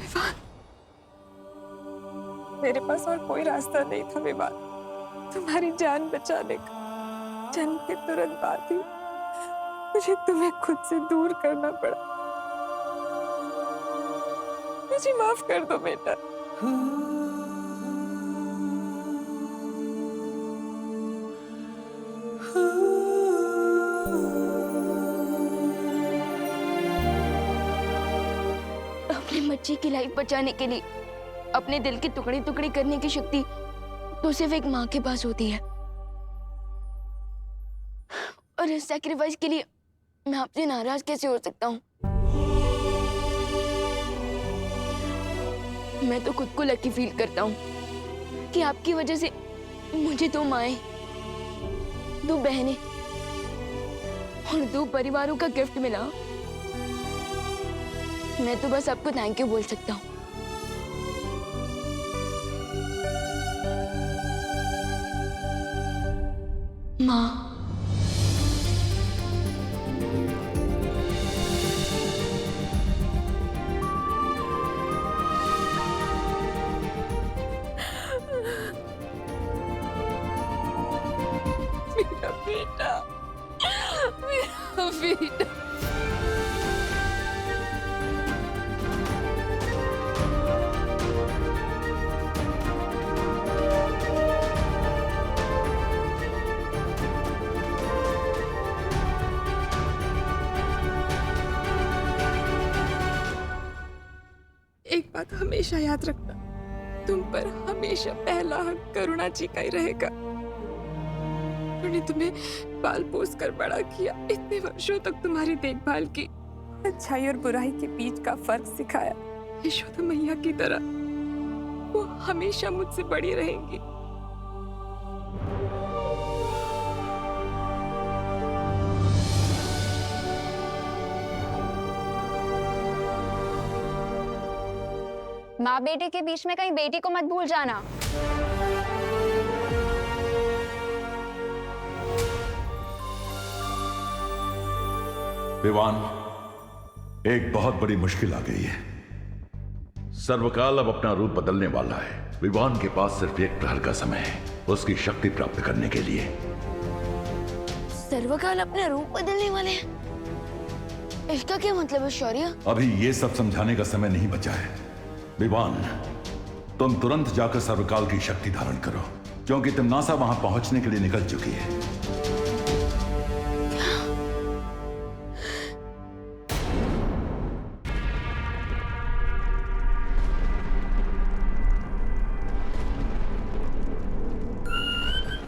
विवान, मेरे पास और कोई रास्ता नहीं था विवान, तुम्हारी जान बचाने का। जन्म के तुरंत बाद ही मुझे तुम्हें खुद से दूर करना पड़ा। मुझे माफ कर दो बेटा। अपने बच्चे की लाइफ बचाने के लिए अपने दिल के टुकड़े टुकड़े करने की शक्ति तो सिर्फ एक माँ के पास होती है। और इस सैक्रिफाइस के लिए मैं आपसे नाराज कैसे हो सकता हूँ? मैं तो खुद को लकी फील करता हूँ कि आपकी वजह से मुझे 2 माएं, 2 बहनें और 2 परिवारों का गिफ्ट मिला। मैं तो बस आपको थैंक यू बोल सकता हूँ। माँ, मेरा बेटा, मेरा बेटा। एक बात हमेशा याद रखना, तुम पर हमेशा पहला हक करुणा जी का ही रहेगा। उन्होंने तुम्हें पाल पोस कर बड़ा किया, इतने वर्षों तक तुम्हारी देखभाल की, अच्छाई और बुराई के बीच का फर्क सिखाया। यशोदा मैया की तरह वो हमेशा मुझसे बड़ी रहेंगी। माँ बेटे के बीच में कहीं बेटी को मत भूल जाना। विवान, एक बहुत बड़ी मुश्किल आ गई है। सर्वकाल अब अपना रूप बदलने वाला है। विवान के पास सिर्फ 1 प्रहर का समय है उसकी शक्ति प्राप्त करने के लिए। सर्वकाल अपना रूप बदलने वाले हैं? इसका क्या मतलब है शौर्य? अभी ये सब समझाने का समय नहीं बचा है। विवान, तुम तुरंत जाकर सर्वकाल की शक्ति धारण करो, क्योंकि तिम्नासा वहां पहुंचने के लिए निकल चुकी है।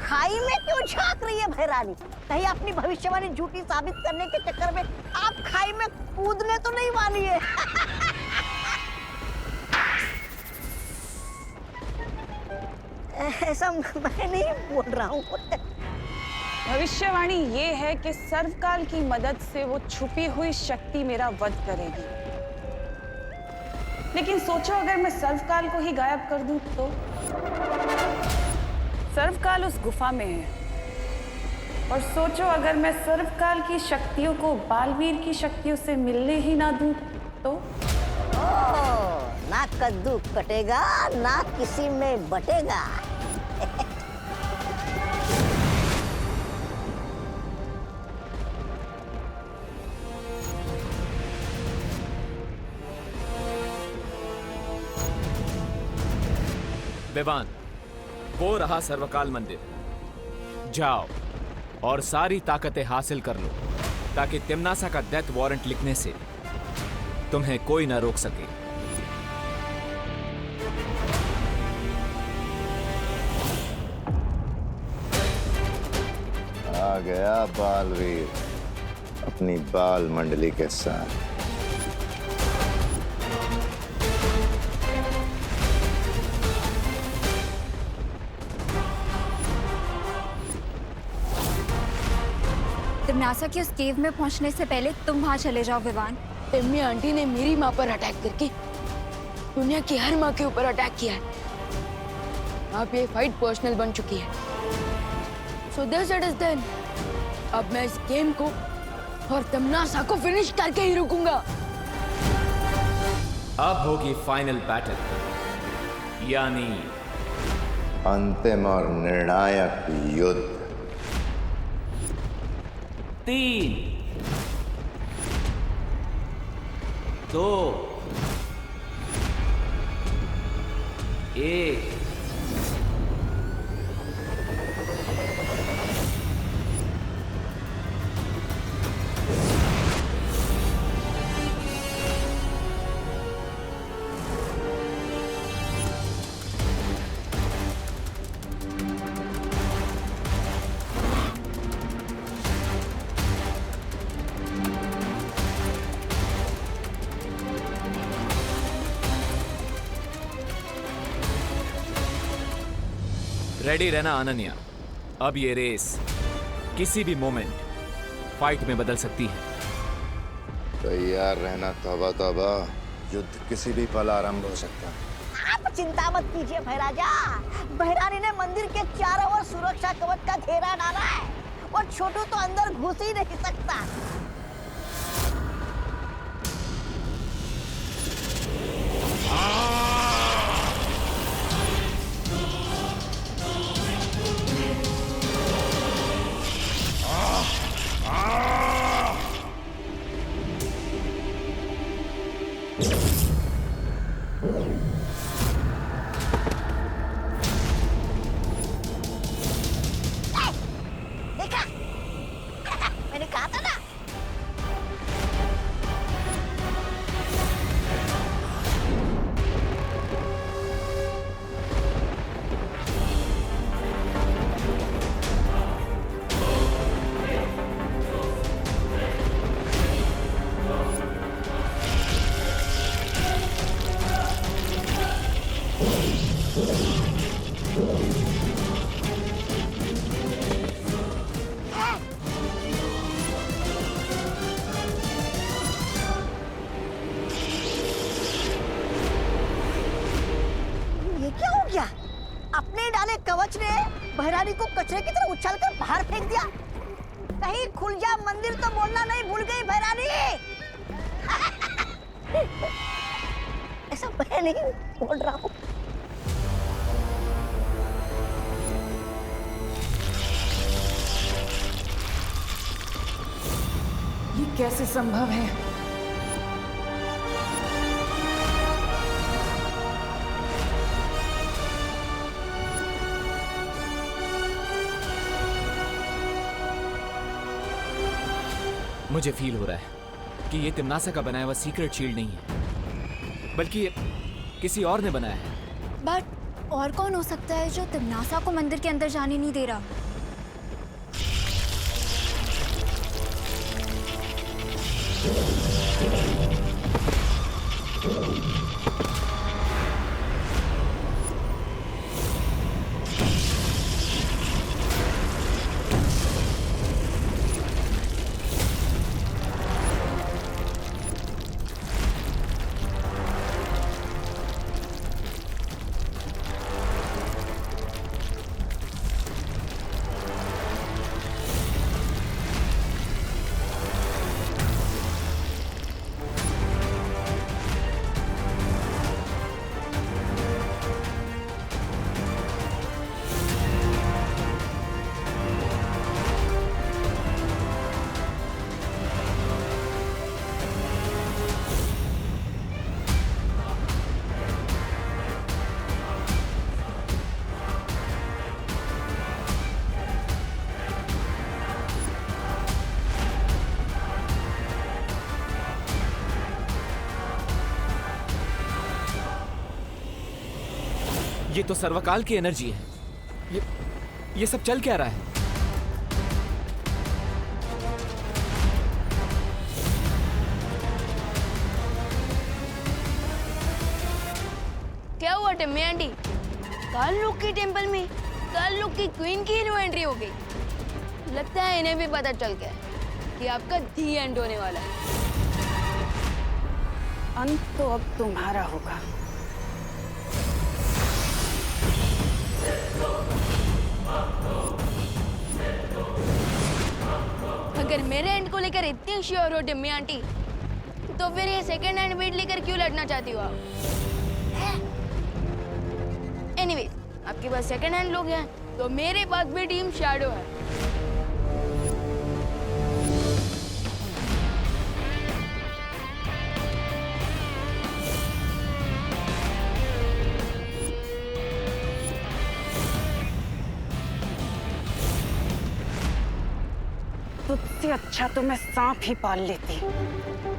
खाई में क्यों झांक रही है भैरानी? कहीं अपनी भविष्यवाणी झूठी साबित करने के चक्कर में आप खाई में कूदने तो नहीं वाली है? ऐसा मैं नहीं बोल रहा हूँ। भविष्यवाणी ये है कि सर्वकाल की मदद से वो छुपी हुई शक्ति मेरा वध करेगी। लेकिन सोचो अगर मैं सर्वकाल को ही गायब कर दूं तो? सर्वकाल उस गुफा में है। और सोचो अगर मैं सर्वकाल की शक्तियों को बालवीर की शक्तियों से मिलने ही ना दूं तो? ना कद्दू कटेगा ना किसी में बटेगा। विवान, वो रहा सर्वकाल मंदिर। जाओ और सारी ताकतें हासिल कर लो ताकि तिम्नासा का डेथ वारंट लिखने से तुम्हें कोई ना रोक सके। आ गया बालवीर अपनी बाल मंडली के साथ। तिम्नासा के उस केव में पहुंचने से पहले तुम वहां चले जाओ विवान। तिम्मी आंटी ने मेरी माँ पर अटैक करके दुनिया की हर माँ के ऊपर अटैक किया है। अब ये फाइट पर्सनल बन चुकी है। So this it is then. अब मैं इस गेम को और तिम्नासा को फिनिश करके ही रुकूंगा। अब होगी फाइनल बैटल, यानी अंतिम और निर्णायक युद्ध। 3, 2, 1। रेडी रहना अनन्या, अब ये रेस किसी भी मोमेंट फाइट में बदल सकती है। तैयार रहना तौबा तौबा, युद्ध किसी भी पल आरंभ हो सकता है। आप चिंता मत कीजिए भैराजा, भैरानी ने मंदिर के चारों ओर सुरक्षा कवच का घेरा डाला है और छोटू तो अंदर घुस ही नहीं सकता। देखा मैंने कहा था ना। ये क्या हो गया? अपने डाले कवच ने भैरानी को कचरे की तरह उछालकर बाहर फेंक दिया। कहीं खुल जा मंदिर तो बोलना नहीं भूल गई भैरानी। ऐसा मैं नहीं बोल रहा हूँ। ये कैसे संभव है? मुझे फील हो रहा है कि ये तिम्नासा का बनाया हुआ सीक्रेट शील्ड नहीं है, बल्कि ये किसी और ने बनाया है। बट और कौन हो सकता है जो तिम्नासा को मंदिर के अंदर जाने नहीं दे रहा? ये तो सर्वकाल की एनर्जी है। ये सब चल क्या रहा है? क्या हुआ टिम्मी आंटी? काल लोक के टेंपल में काल लोक की क्वीन की न्यू एंट्री हो गई। लगता है इन्हें भी पता चल गया कि आपका दी एंड होने वाला है। अंत तो अब तुम्हारा होगा। अगर मेरे एंड को लेकर इतनी श्योर हो टिम्मी आंटी, तो फिर ये सेकंड हैंड बेड लेकर क्यों काटना चाहती हो आप? एनीवेज, आपके पास सेकंड हैंड लोग हैं, तो मेरे पास भी टीम शैडो है। तुझसे अच्छा तो मैं सांप ही पाल लेती।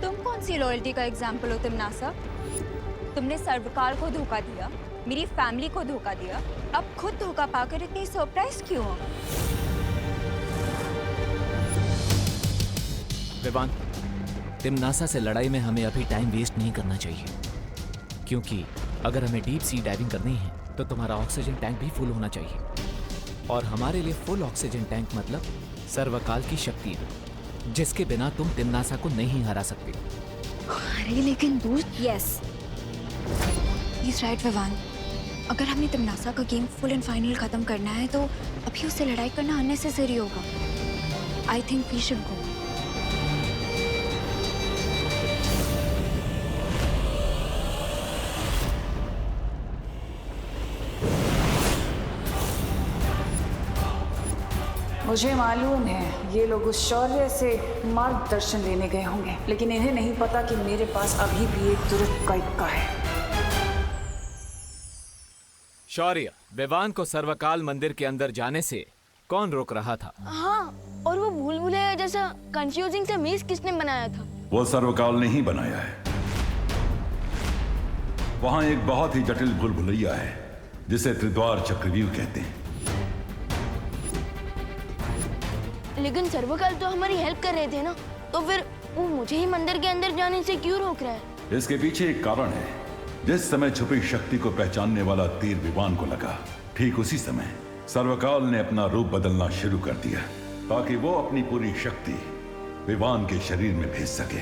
तुम कौन सी लॉयल्टी का एग्जाम्पल हो तिमनासा? तुमने सर्वकाल को धोखा दिया, मेरी फैमिली को धोखा दिया, अब खुद धोखा पाकर इतनी सरप्राइज क्यों हो? विवान, तिमनासा से लड़ाई में हमें अभी टाइम वेस्ट नहीं करना चाहिए, क्योंकि अगर हमें डीप सी डाइविंग करनी है तो तुम्हारा ऑक्सीजन टैंक भी फुल होना चाहिए, और हमारे लिए फुल ऑक्सीजन टैंक मतलब सर्वकाल की शक्ति, जिसके बिना तुम तिमनासा को नहीं हरा सकते। अरे लेकिन दोस्त, यस राइट विवान, अगर हमने तिमनासा का गेम फुल एंड फाइनल खत्म करना है तो अभी उससे लड़ाई करना अननेसेसरी होगा। I think we should go. मुझे मालूम है ये लोग उस शौर्य से मार्गदर्शन लेने गए होंगे, लेकिन इन्हें नहीं पता कि मेरे पास अभी भी एक तुरंत का इक्का है। शौर्य, विवान को सर्वकाल मंदिर के अंदर जाने से कौन रोक रहा था? हाँ, और वो भूल भुलैया जैसा कंफ्यूजिंग सा मेज किसने बनाया था? वो सर्वकाल ने ही बनाया है। वहां एक बहुत ही जटिल भूल भुलैया है जिसे त्रिद्वार चक्रव्यूह कहते हैं। लेकिन सर्वकाल तो हमारी हेल्प कर रहे थे ना, तो फिर वो मुझे ही मंदिर के अंदर जाने से क्यों रोक रहा है? इसके पीछे एक कारण है। जिस समय छुपी शक्ति को पहचानने वाला तीर विवान को लगा, ठीक उसी समय सर्वकाल ने अपना रूप बदलना शुरू कर दिया ताकि वो अपनी पूरी शक्ति विवान के शरीर में भेज सके।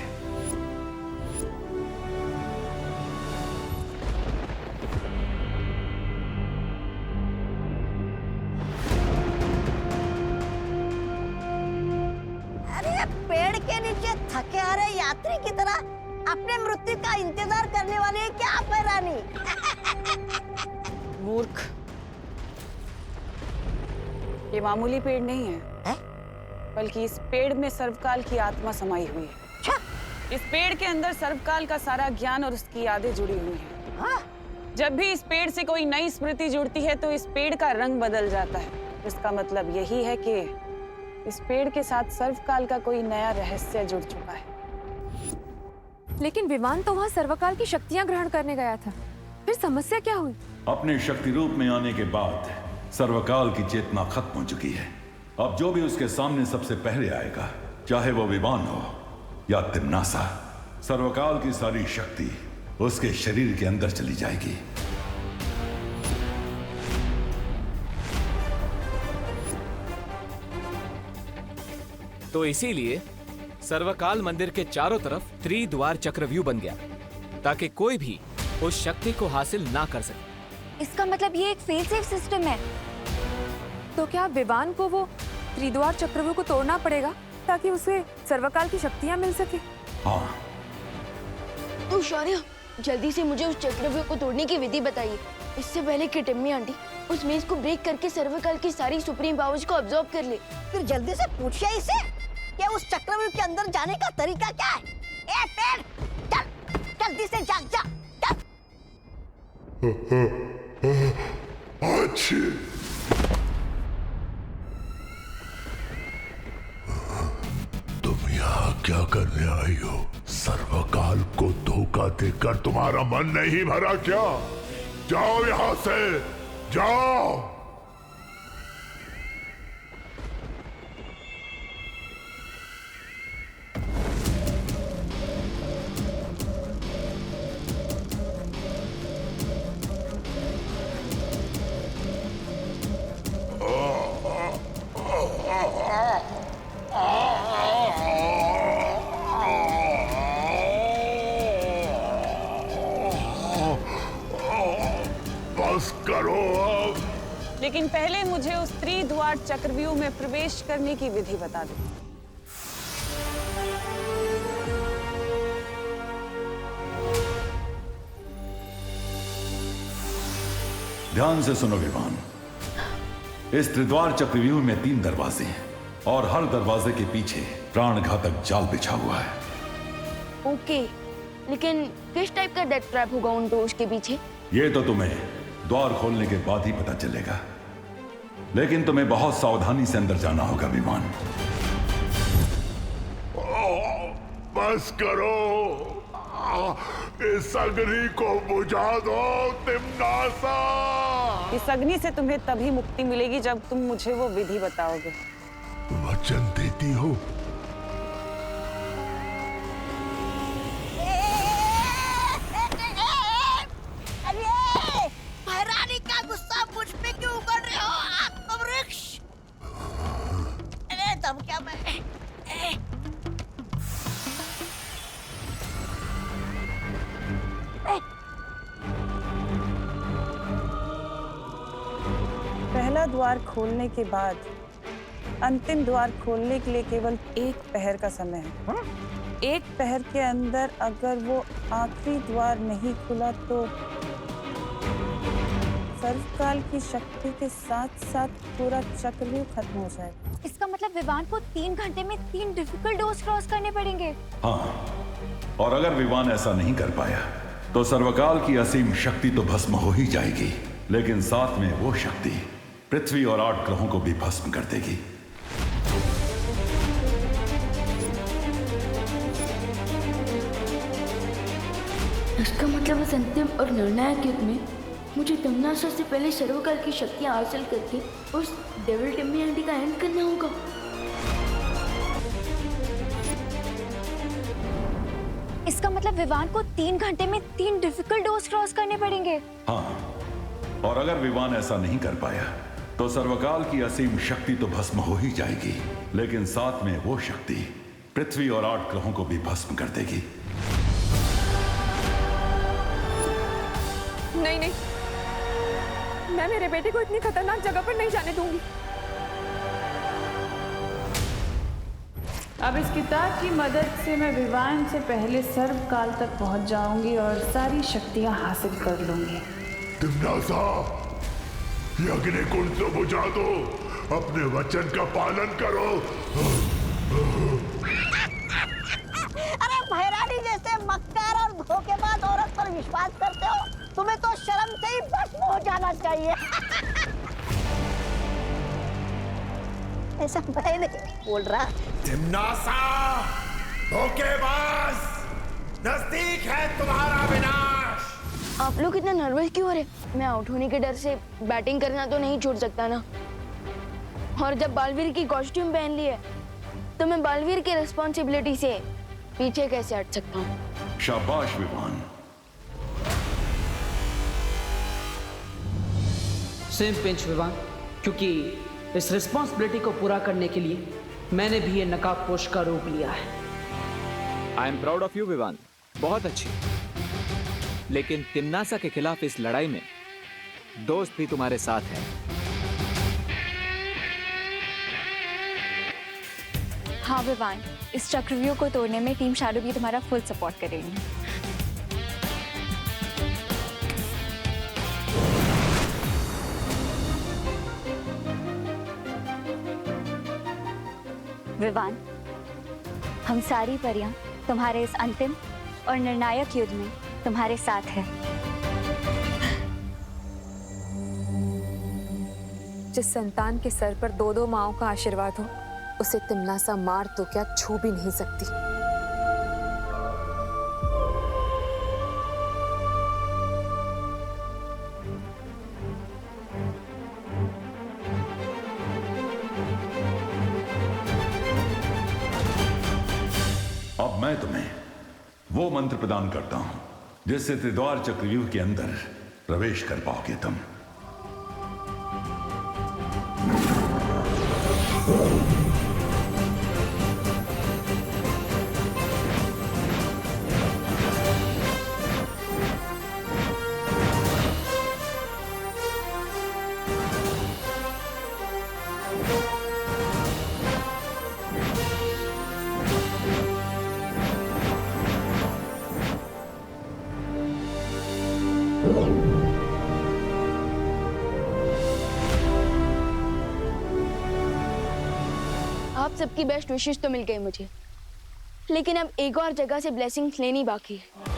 अरे पेड़ के नीचे थके आ रहे यात्री की तरह अपने मृत्यु का इंतजार करने वाली है क्या पैरानी? मूर्ख, ये मामूली पेड़ नहीं है, बल्कि इस पेड़ में सर्वकाल की आत्मा समाई हुई है। इस पेड़ के अंदर सर्वकाल का सारा ज्ञान और उसकी यादें जुड़ी हुई हैं। जब भी इस पेड़ से कोई नई स्मृति जुड़ती है तो इस पेड़ का रंग बदल जाता है। इसका मतलब यही है कि इस पेड़ के साथ सर्वकाल का कोई नया रहस्य जुड़ चुका है। लेकिन विवान तो वहाँ सर्वकाल की शक्तियाँ ग्रहण करने गया था, फिर समस्या क्या हुई? अपने शक्ति रूप में आने के बाद सर्वकाल की चेतना खत्म हो चुकी है। अब जो भी उसके सामने सबसे पहले आएगा, चाहे वो विवान हो या तिमनासा, सर्वकाल की सारी शक्ति उसके शरीर के अंदर चली जाएगी। तो इसीलिए सर्वकाल मंदिर के चारों तरफ त्रिद्वार चक्रव्यूह बन गया ताकि कोई भी उस शक्ति को हासिल ना कर सके। इसका मतलब ये एक फेल सेफ सिस्टम है। तो क्या विवान को वो त्रिद्वार चक्रव्यूह को तोड़ना पड़ेगा ताकि उसे सर्वकाल की शक्तियाँ मिल सके? हाँ। तो शौर्य, जल्दी से मुझे उस चक्रव्यूह को तोड़ने की विधि बताइए, इससे पहले कि टिम्मी आंटी उस मेज को ब्रेक करके सर्वकाल की सारी सुप्रीम पावर्स को अब्सॉर्ब कर ले। फिर जल्दी से पूछिए इसे कि उस चक्रव्यूह के अंदर जाने का तरीका क्या है। ए पेड़, चल, जल्दी से जा, चल। तुम यहाँ क्या करने आई हो? सर्वकाल को धोखा देकर तुम्हारा मन नहीं भरा क्या? जाओ यहाँ से, जाओ। बस करो अब। लेकिन पहले मुझे उस त्रिद्वार चक्रव्यूह में प्रवेश करने की विधि बता दो। ध्यान से सुनो विवान। इस त्रिद्वार चक्रव्यूह में 3 दरवाजे हैं और हर दरवाजे के पीछे प्राणघातक जाल बिछा हुआ है। ओके, लेकिन किस टाइप का डेथ ट्रैप होगा उन डोर्स के पीछे? ये तो तुम्हें द्वार खोलने के बाद ही पता चलेगा, लेकिन तुम्हें बहुत सावधानी से अंदर जाना होगा विमान। बस करो, इस अग्नि को बुझा दो तिम्नासा। इस अग्नि से तुम्हें तभी मुक्ति मिलेगी जब तुम मुझे वो विधि बताओगे। वचन देती हो? अरे महारानी का गुस्सा मुझ पे क्यों उगल रहे हो आत्मवृक्ष? अरे तब क्या मैं पहला द्वार खोलने के बाद अंतिम द्वार खोलने के लिए केवल 1 पहर का समय है। 1 पहर के अंदर अगर वो आखिरी द्वार नहीं खुला तो सर्वकाल की शक्ति के साथ साथ पूरा चक्रव्यूह खत्म हो जाएगा। इसका मतलब विवान को 3 घंटे में 3 डिफिकल्ट डोर्स क्रॉस करने पड़ेंगे। हाँ, और अगर विवान ऐसा नहीं कर पाया तो सर्वकाल की असीम शक्ति तो भस्म हो ही जाएगी, लेकिन साथ में वो शक्ति पृथ्वी और 8 ग्रहों को भी भस्म कर देगी। इसका मतलब इस अंतिम और निर्णायक युद्ध में मुझे तिम्नासा से पहले सर्वकाल की शक्तियां हासिल करके उस डेविल टिम्मियांटी का एंड करना होगा। इसका मतलब विवान को 3 घंटे में 3 डिफिकल्ट डोर्स क्रॉस करने पड़ेंगे। हाँ, और अगर विवान ऐसा नहीं कर पाया तो सर्वकाल की असीम शक्ति तो भस्म हो ही जाएगी, लेकिन साथ में वो शक्ति पृथ्वी और 8 ग्रहों को भी भस्म कर देगी। नहीं नहीं, मैं मेरे बेटे को इतनी खतरनाक जगह पर नहीं जाने दूंगी। अब इस किताब की मदद से मैं विवान से पहले सर्वकाल तक पहुंच जाऊंगी और सारी शक्तियां हासिल कर लूंगी। तिम्नासा, ये अग्नि कुंड तो बुझा दो, अपने वचन का पालन करो। अरे महारानी जैसे मक्कार और धोखेबाज औरत पर विश्वास करते हो? तुम्हें तो शर्म से ही भस्म हो जाना चाहिए। ऐसा मैं नहीं बोल रहा। तिम्नासा, धोखेबाज, नजदीक है तुम्हारा विनाश। आप लोग इतना नर्वस क्यों हो रहे? मैं आउट होने के डर से बैटिंग करना तो नहीं छोड़ सकता ना। और जब बालवीर की कॉस्ट्यूम पहन ली है तो मैं बालवीर की रिस्पॉन्सिबिलिटी से पीछे कैसे हट सकता हूँ? शाबाश विवान। सेम पिंच विवान, क्योंकि इस रिस्पॉन्सिबिलिटी को पूरा करने के लिए मैंने भी ये नकाबपोश का रूप लिया है। I am proud of you Vivaan, बहुत अच्छी। लेकिन तिम्नासा के खिलाफ इस लड़ाई में दोस्त भी तुम्हारे साथ है। हाँ विवान, इस चक्रव्यूह को तोड़ने में टीम शैडो भी तुम्हारा फुल सपोर्ट करेगी। विवान, हम सारी परियां तुम्हारे इस अंतिम और निर्णायक युद्ध में तुम्हारे साथ है। जिस संतान के सर पर 2-2 माओं का आशीर्वाद हो, उसे तिम्नासा मार तो क्या छू भी नहीं सकती। अब मैं तुम्हें वो मंत्र प्रदान करता हूं जिससे त्रिद्वार चक्रव्यूह के अंदर प्रवेश कर पाओगे तुम। सबकी बेस्ट विशेष तो मिल गई मुझे, लेकिन अब एक और जगह से ब्लेसिंग्स लेनी बाकी है।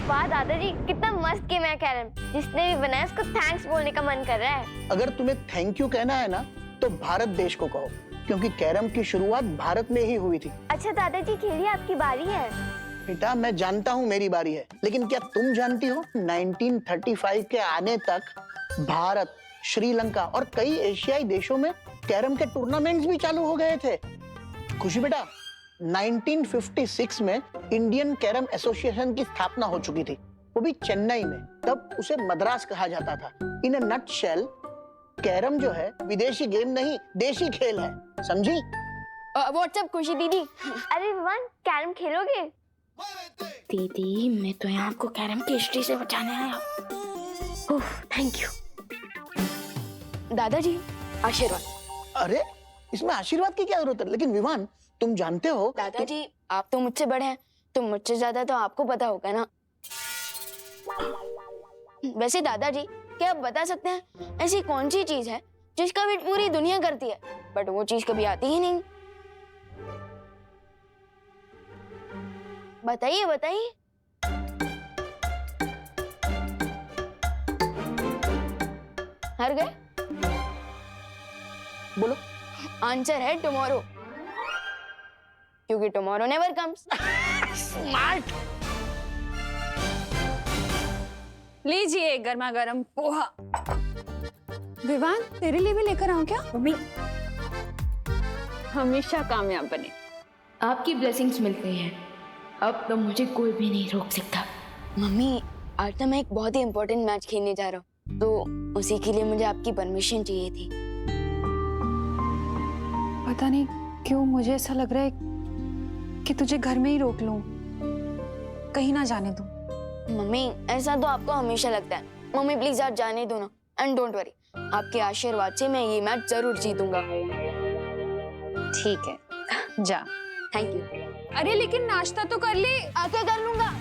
वाह दादाजी, कितना मस्त गेम है कैरम। जिसने भी बनाया उसको थैंक्स बोलने का मन कर रहा है। अगर तुम्हें थैंक यू कहना है ना तो भारत देश को कहो, क्योंकि कैरम की शुरुआत भारत में ही हुई थी। अच्छा दादाजी, खेलिए, आपकी बारी है। बेटा मैं जानता हूँ मेरी बारी है, लेकिन क्या तुम जानती हो 1935 के आने तक भारत, श्रीलंका और कई एशियाई देशों में कैरम के टूर्नामेंट्स भी चालू हो गए थे। खुशी बेटा, 1956 में इंडियन कैरम एसोसिएशन की स्थापना हो चुकी थी, वो भी चेन्नई में। तब उसे मद्रास कहा जाता था। इन अ नटशेल, कैरम जो है विदेशी गेम नहीं, देशी खेल है, समझी? व्हाट्सएप खुशी दीदी। अरे विवान, कैरम खेलोगे? दीदी मैं तो यहाँ आपको कैरम की हिस्ट्री से बचाने आया। Oh thank you. दादाजी आशीर्वाद। अरे इसमें आशीर्वाद की क्या जरूरत है? लेकिन विवान तुम जानते हो दादाजी आप तो मुझसे बड़े हैं, तो मुझसे ज्यादा तो आपको पता होगा ना। वैसे दादाजी क्या आप बता सकते हैं ऐसी कौन सी चीज है जिसका वेट पूरी दुनिया करती है बट वो चीज कभी आती ही नहीं? बताइए बताइए। हार गए? बोलो। आंसर है टुमारो, क्योंकि टुमारो नेवर कम्स। स्मार्ट। लीजिए गर्मा गर्म पोहा। विवान, तेरे लिए भी लेकर आऊं क्या? मम्मी हमेशा कामयाब बने। आपकी ब्लेसिंग्स मिल गई हैं, अब तो मुझे कोई भी नहीं रोक सकता। मम्मी आज तो मैं एक बहुत ही इम्पोर्टेंट मैच खेलने जा रहा हूँ, तो उसी के लिए मुझे आपकी परमिशन चाहिए थी। पता नहीं क्यों मुझे ऐसा लग रहा है कि तुझे घर में ही रोक लूं, कहीं ना जाने दूं। मम्मी ऐसा तो आपको हमेशा लगता है। मम्मी प्लीज आज जाने दो ना, एंड डोंट वरी, आपके आशीर्वाद से मैं ये मैच जरूर जीतूंगा। ठीक है, जा। Thank you. अरे लेकिन नाश्ता तो कर ले। आके कर लूंगा।